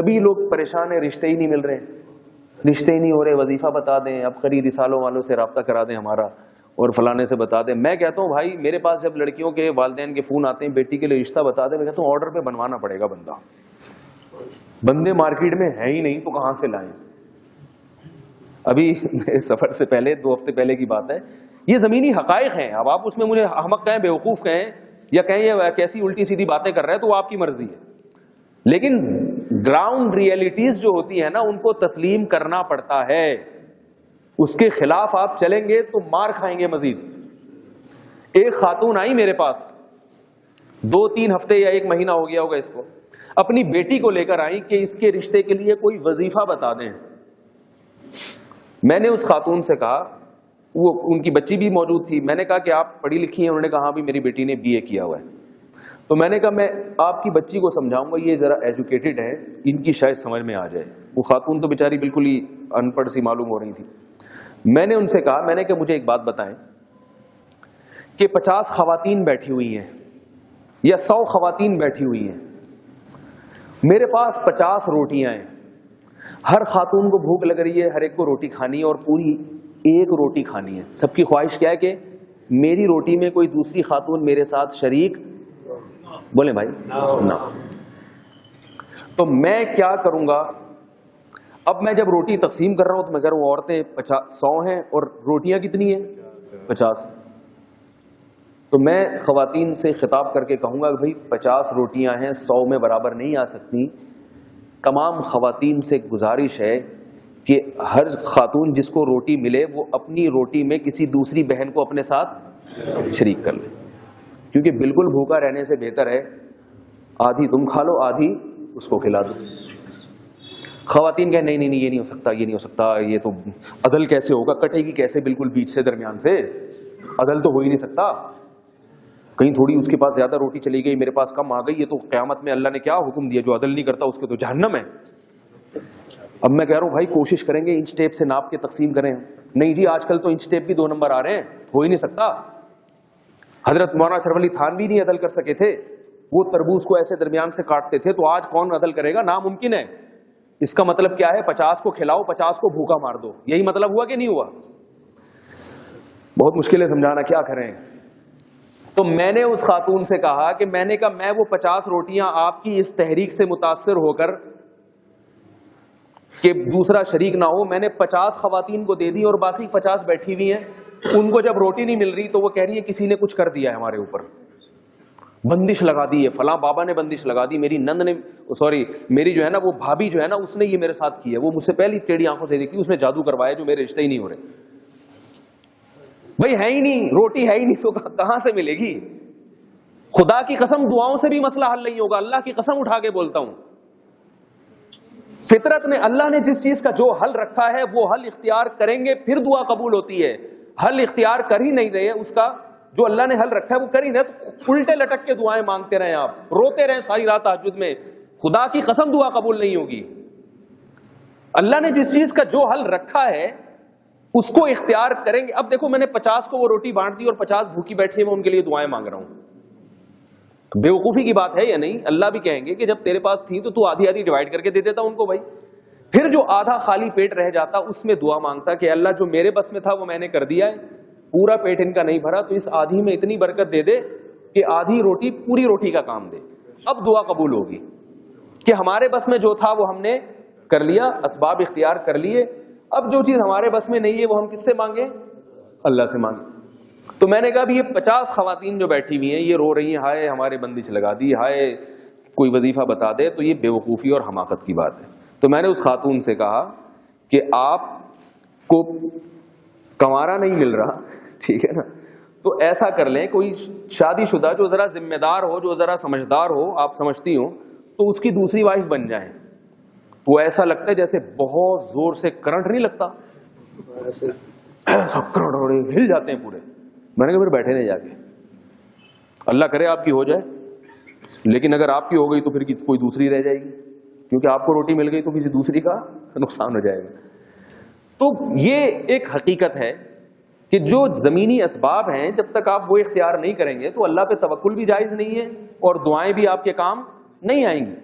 تبھی لوگ پریشان ہیں، رشتے ہی نہیں مل رہے، رشتے ہی نہیں ہو رہے. وظیفہ بتا دیں، اب خری رسالوں والوں سے رابطہ کرا دیں ہمارا، اور فلانے سے بتا دیں. میں کہتا ہوں بھائی میرے پاس جب لڑکیوں کے والدین کے فون آتے ہیں بیٹی کے لیے رشتہ بتا دیں، میں کہتا ہوں آرڈر پہ بنوانا پڑے گا بندہ. بندے مارکیٹ میں ہے ہی نہیں تو کہاں سے لائیں. ابھی میرے سفر سے پہلے 2 ہفتے پہلے کی بات ہے. یہ زمینی حقائق ہیں. اب آپ اس میں مجھے احمق کہیں، بیوقوف کہیں، یا کہیں یہ کیسی الٹی سیدھی باتیں کر رہے ہیں، تو وہ آپ کی مرضی ہے. لیکن گراؤنڈ ریئلٹیز جو ہوتی ہیں نا ان کو تسلیم کرنا پڑتا ہے. اس کے خلاف آپ چلیں گے تو مار کھائیں گے مزید. ایک خاتون آئی میرے پاس 2-3 ہفتے یا 1 مہینہ ہو گیا ہوگا اس کو، اپنی بیٹی کو لے کر آئی کہ اس کے رشتے کے لیے کوئی وظیفہ بتا دیں. میں نے اس خاتون سے کہا، وہ ان کی بچی بھی موجود تھی، میں نے کہا کہ آپ پڑھی لکھی ہیں؟ انہوں نے کہا ہاں بھی میری بیٹی نے BA کیا ہوا ہے. تو میں نے کہا میں آپ کی بچی کو سمجھاؤں گا، یہ ذرا ایجوکیٹڈ ہے، ان کی شاید سمجھ میں آ جائے. وہ خاتون تو بیچاری بالکل ہی ان پڑھ سی معلوم ہو رہی تھی. میں نے ان سے کہا، میں نے کہ مجھے ایک بات بتائیں کہ 50 خواتین بیٹھی ہوئی ہیں یا 100 خواتین بیٹھی ہوئی ہیں، میرے پاس 50 روٹیاں ہیں، ہر خاتون کو بھوک لگ رہی ہے، ہر ایک کو روٹی کھانی ہے اور پوری 1 روٹی کھانی ہے. سب کی خواہش کیا ہے کہ میری روٹی میں کوئی دوسری خاتون میرے ساتھ شریک بولیں بھائی نہ. تو میں کیا کروں گا؟ اب میں جب روٹی تقسیم کر رہا ہوں تو میں کہہ رہا ہوں عورتیں 100 ہیں اور روٹیاں کتنی ہیں 50. تو میں خواتین سے خطاب کر کے کہوں گا کہ بھائی 50 روٹیاں ہیں، 100 میں برابر نہیں آ سکتی. تمام خواتین سے گزارش ہے کہ ہر خاتون جس کو روٹی ملے وہ اپنی روٹی میں کسی دوسری بہن کو اپنے ساتھ شریک کر لے، کیونکہ بالکل بھوکا رہنے سے بہتر ہے آدھی تم کھا لو آدھی اس کو کھلا دو. خواتین کہیں نہیں نہیں نہیں یہ نہیں ہو سکتا، یہ نہیں ہو سکتا، یہ تو عدل کیسے ہوگا، کٹے گی کیسے بالکل بیچ سے درمیان سے، عدل تو ہو ہی نہیں سکتا. کہیں تھوڑی اس کے پاس زیادہ روٹی چلی گئی میرے پاس کم آ گئی، یہ تو قیامت میں اللہ نے کیا حکم دیا، جو عدل نہیں کرتا اس کے تو جہنم ہے. اب میں کہہ رہا ہوں بھائی کوشش کریں گے انچ ٹیپ سے ناپ کے تقسیم کریں. نہیں جی آج کل تو انچ ٹیپ بھی 2 نمبر آ رہے ہیں، ہو ہی نہیں سکتا. حضرت مولانا اشرف علی تھانوی نہیں عدل کر سکے تھے، وہ تربوز کو ایسے درمیان سے کاٹتے تھے، تو آج کون عدل کرے گا؟ ناممکن ہے. اس کا مطلب کیا ہے؟ 50 کو کھلاؤ 50 کو بھوکا مار دو. یہی مطلب ہوا کہ نہیں ہوا؟ بہت مشکل ہے سمجھانا، کیا کریں. تو میں نے اس خاتون سے کہا کہ میں نے کہا میں وہ 50 روٹیاں آپ کی اس تحریک سے متاثر ہو کر کہ دوسرا شریک نہ ہو، میں نے 50 خواتین کو دے دی اور باقی 50 بیٹھی ہوئی ہیں. ان کو جب روٹی نہیں مل رہی تو وہ کہہ رہی ہے کسی نے کچھ کر دیا ہے ہمارے اوپر، بندش لگا دی ہے، فلاں بابا نے بندش لگا دی، میری نند نے میری جو ہے نا وہ بھابھی جو ہے نا اس نے یہ میرے ساتھ کی ہے، وہ مجھ سے پہلی ٹیڑھی آنکھوں سے دیکھتی، اس نے جادو کروایا جو میرے رشتے ہی نہیں ہو رہے. بھائی ہے ہی نہیں، روٹی ہے ہی نہیں تو کہاں سے ملے گی؟ خدا کی قسم دعاؤں سے بھی مسئلہ حل نہیں ہوگا، اللہ کی قسم اٹھا کے بولتا ہوں. فطرت نے، اللہ نے جس چیز کا جو حل رکھا ہے وہ حل اختیار کریں گے پھر دعا قبول ہوتی ہے. حل اختیار کر ہی نہیں رہے، اس کا جو اللہ نے حل رکھا ہے وہ کر ہی رہے، تو الٹے لٹک کے دعائیں مانگتے رہیں، آپ روتے رہیں ساری رات تہجد میں، خدا کی قسم دعا قبول نہیں ہوگی. اللہ نے جس چیز کا جو حل رکھا ہے اس کو اختیار کریں گے. اب دیکھو میں نے 50 کو وہ روٹی بانٹ دی اور 50 بھوکی بیٹھی ہے، میں ان کے لیے دعائیں مانگ رہا ہوں. بیوقوفی کی بات ہے یا نہیں؟ اللہ بھی کہیں گے کہ جب تیرے پاس تھی تو آدھی آدھی ڈیوائڈ کر کے دے دیتا ان کو. بھائی پھر جو آدھا خالی پیٹ رہ جاتا اس میں دعا مانگتا کہ اللہ جو میرے بس میں تھا وہ میں نے کر دیا ہے، پورا پیٹ ان کا نہیں بھرا، تو اس آدھی میں اتنی برکت دے دے کہ آدھی روٹی پوری روٹی کا کام دے. اب دعا قبول ہوگی کہ ہمارے بس میں جو تھا وہ ہم نے کر لیا، اسباب اختیار کر لیے. اب جو چیز ہمارے بس میں نہیں ہے وہ ہم کس سے مانگیں؟ اللہ سے مانگیں. تو میں نے کہا بھی یہ 50 خواتین جو بیٹھی ہوئی ہیں یہ رو رہی ہیں، ہائے ہمارے بندش لگا دی، ہائے کوئی وظیفہ بتا دے، تو یہ بیوقوفی اور حماقت کی بات ہے. تو میں نے اس خاتون سے کہا کہ آپ کو کنوارا نہیں مل رہا، ٹھیک ہے نا، تو ایسا کر لیں کوئی شادی شدہ جو ذرا ذمہ دار ہو، جو ذرا سمجھدار ہو، آپ سمجھتی ہو، تو اس کی دوسری وائف بن جائیں. تو ایسا لگتا ہے جیسے بہت زور سے کرنٹ نہیں لگتا، سب کرنٹ ہل جاتے ہیں پورے. میں نے کہا پھر بیٹھے نہیں جا کے، اللہ کرے آپ کی ہو جائے، لیکن اگر آپ کی ہو گئی تو پھر کوئی دوسری رہ جائے گی، کیونکہ آپ کو روٹی مل گئی تو کسی دوسری کا نقصان ہو جائے گا. تو یہ ایک حقیقت ہے کہ جو زمینی اسباب ہیں جب تک آپ وہ اختیار نہیں کریں گے تو اللہ پہ توکل بھی جائز نہیں ہے اور دعائیں بھی آپ کے کام نہیں آئیں گی.